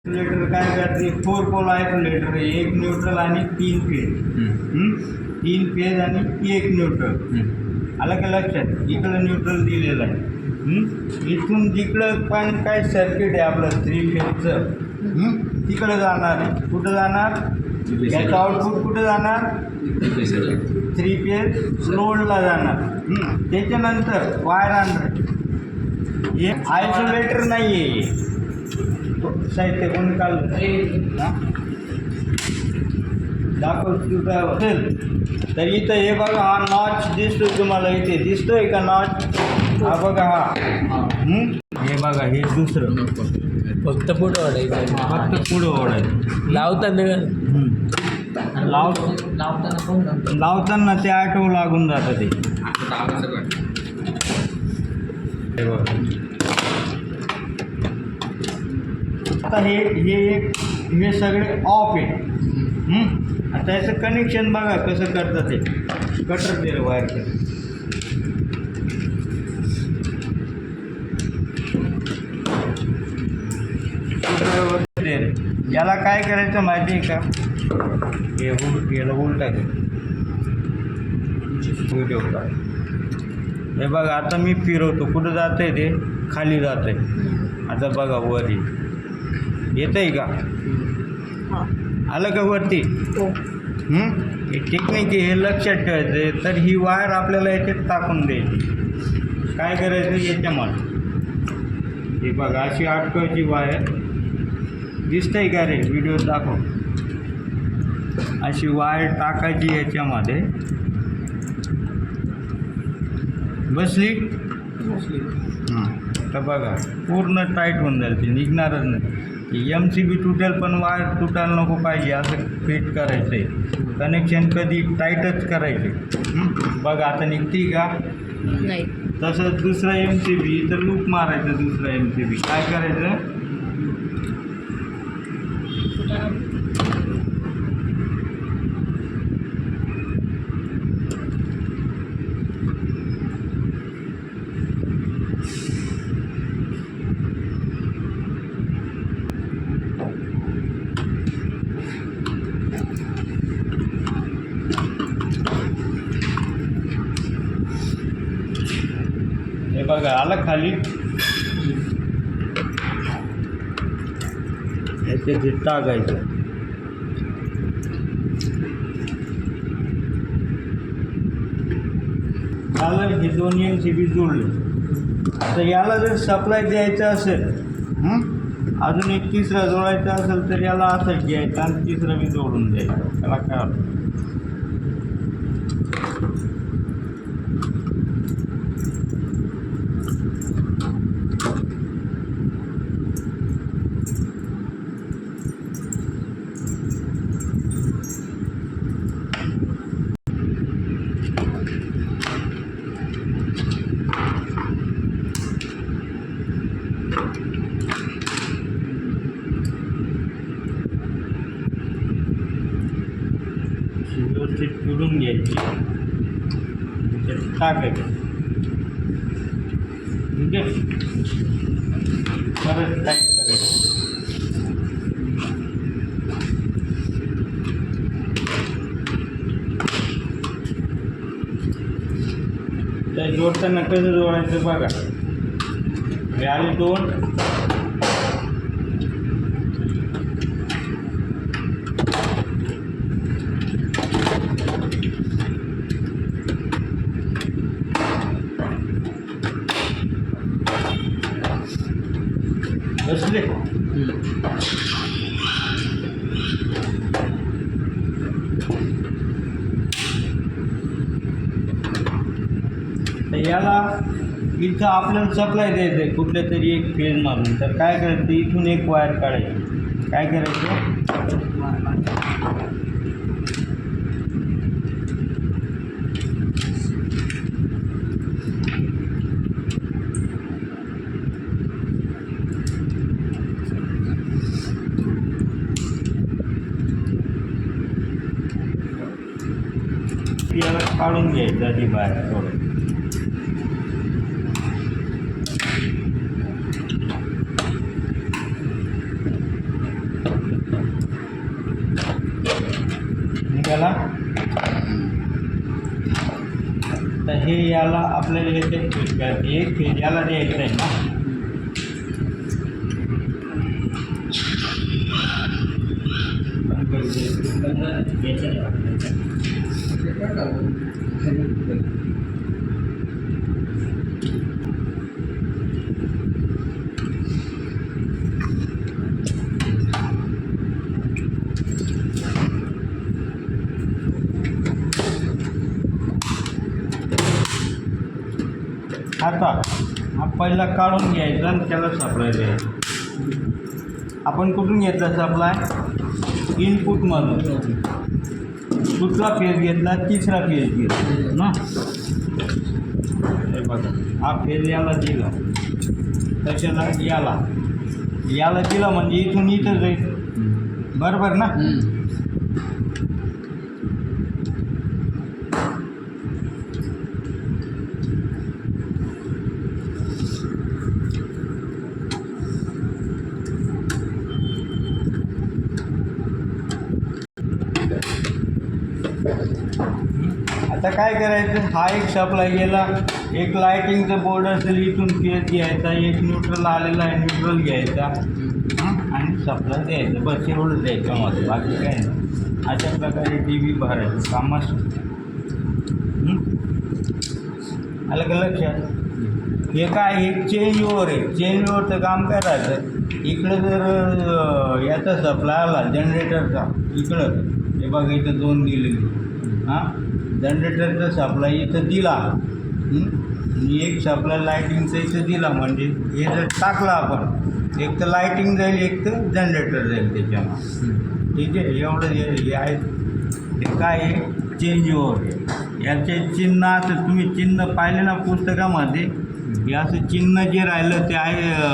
Isolator काय करते, 4 pole isolator, एक न्यूट्रल आणि 3 फेज. 3 फेज आणि एक न्यूट्रल. आलं का लक्षात? इकडं न्यूट्रल दिलेलं आहे. इथून जिकडं पण काय सर्किट आहे आपलं 3 फेजचं, तिकडं जाणार आहे. कुठं जाणार? याचं आउटपुट कुठं जाणार? 3 फेज लोडला जाणार. त्याच्यानंतर वायर आणणार. हे आयसोलेटर नाही आहे, साहित्य कोणी काढलं दाखव असेल तर इथं हे बघा, हा नॉच दिसतोय तुम्हाला, इथे दिसतोय का नॉच? हा बघा, हा हे बघा, हे दुसरं फक्त पुढं ओढायचं, फक्त पुढं ओढायचं. लावताना लावताना ते ऑटो लागून जातं ते. हे बघा, आता हे सगळे ऑफ आहे. आता याचं कनेक्शन बघा कसं करतं ते. कटर दिलं वायरचं. याला काय करायचं माहिती आहे का? याला उलटा व्हिडिओ का. हे बघा, आता मी फिरवतो, कुठं जातं आहे ते? खाली जातं आहे. आता बघा वर येतं आहे का? आलं का वरती? हे टेक्निक आहे, हे लक्षात ठेवायचं आहे. तर ही वायर आपल्याला याच्यात टाकून द्यायची. काय करायचं? याच्यामध्ये हे बघा, अशी अटकवायची वायर. दिसतंय का रे? व्हिडिओ दाखव. अशी वायर टाकायची याच्यामध्ये. बसली? तर बघा, पूर्ण टाईट होऊन जाईल, ती निघणारच नाही. MCB तुटेल पण वायर तुटायला नको पाहिजे असं फिट करायचं आहे. कनेक्शन कधी टाईटच करायचे. बघा, आता निघते का? नाही. तसंच दुसरा MCB तर लूप मारायचं. दुसरा MCB काय करायचं? हे बघा, आलं खाली. याचे टाकायचं. झालं, हे 2 MCB जोडले. आता याला जर सप्लाय द्यायचं असेल, अजून एक तिसरा जोडायचा असेल तर याला असंच घ्यायचं आणि तिसरं बी जोडून द्यायचं. त्याला काय होतं? व्यवस्थित पिळून घ्यायची, टाकायचं. ठीक आहे, परत टाईट करायचं. त्या जोडताना कसं जोडायचं बघा. हे आले 2. बसले. तर याला इथं आपल्याला सप्लाय द्यायचं आहे कुठल्या तरी एक फेज मारून. तर काय करायचं? इथून एक वायर काढायची. काय करायचं? याला काढून घ्यायचं आधी बाहेर थोडं. याला. तर हे याला आपल्याला याच्यात फिट करायचं, एक फेज याला द्यायचं आहे ना. आता हा पहिला काढून घ्यायचा आणि त्याला सप्लाय द्यायचा. आपण कुठून घेतला सप्लाय? इनपुटमधून. कुठला फेज घेतला? तिसरा फेज घेतला ना. हे बघा, हा फेज याला दिला, त्याच्याला याला दिला म्हणजे इथून इथं जाईल, बरोबर ना. आता काय करायचं? हा एक सप्लाय गेला, एक लायटिंगचं बोर्ड असेल, इथून फेज घ्यायचा, एक न्यूट्रल आलेला आहे, न्यूट्रल घ्यायचा आणि सप्लाय द्यायचं. बस एवढं द्यायचं मला, बाकी काय नाही. अशा प्रकारे टी व्ही भरायचं काम असतं. आलं का लक्षात? हे काय, हे चेंज ओव्हर आहे. चेंज ओव्हरचं काम काय राहतं? इकडं जर याचा सप्लाय आला जनरेटरचा, इकडं हे बघा इथं 2 दिलेली, जनरेटरचा सप्लाय इथं दिला आणि एक सप्लाय लायटिंगचा इथं दिला, म्हणजे हे जर टाकलं आपण, एक तर लायटिंग जाईल, एक तर जनरेटर जाईल त्याच्यानं. ठीक आहे, एवढं हे आहे. हे काय आहे? चेंज ओव्हर आहे. याचे चिन्ह असं तुम्ही चिन्ह पाहिले ना पुस्तकामध्ये, हे असं चिन्ह जे राहिलं ते आहे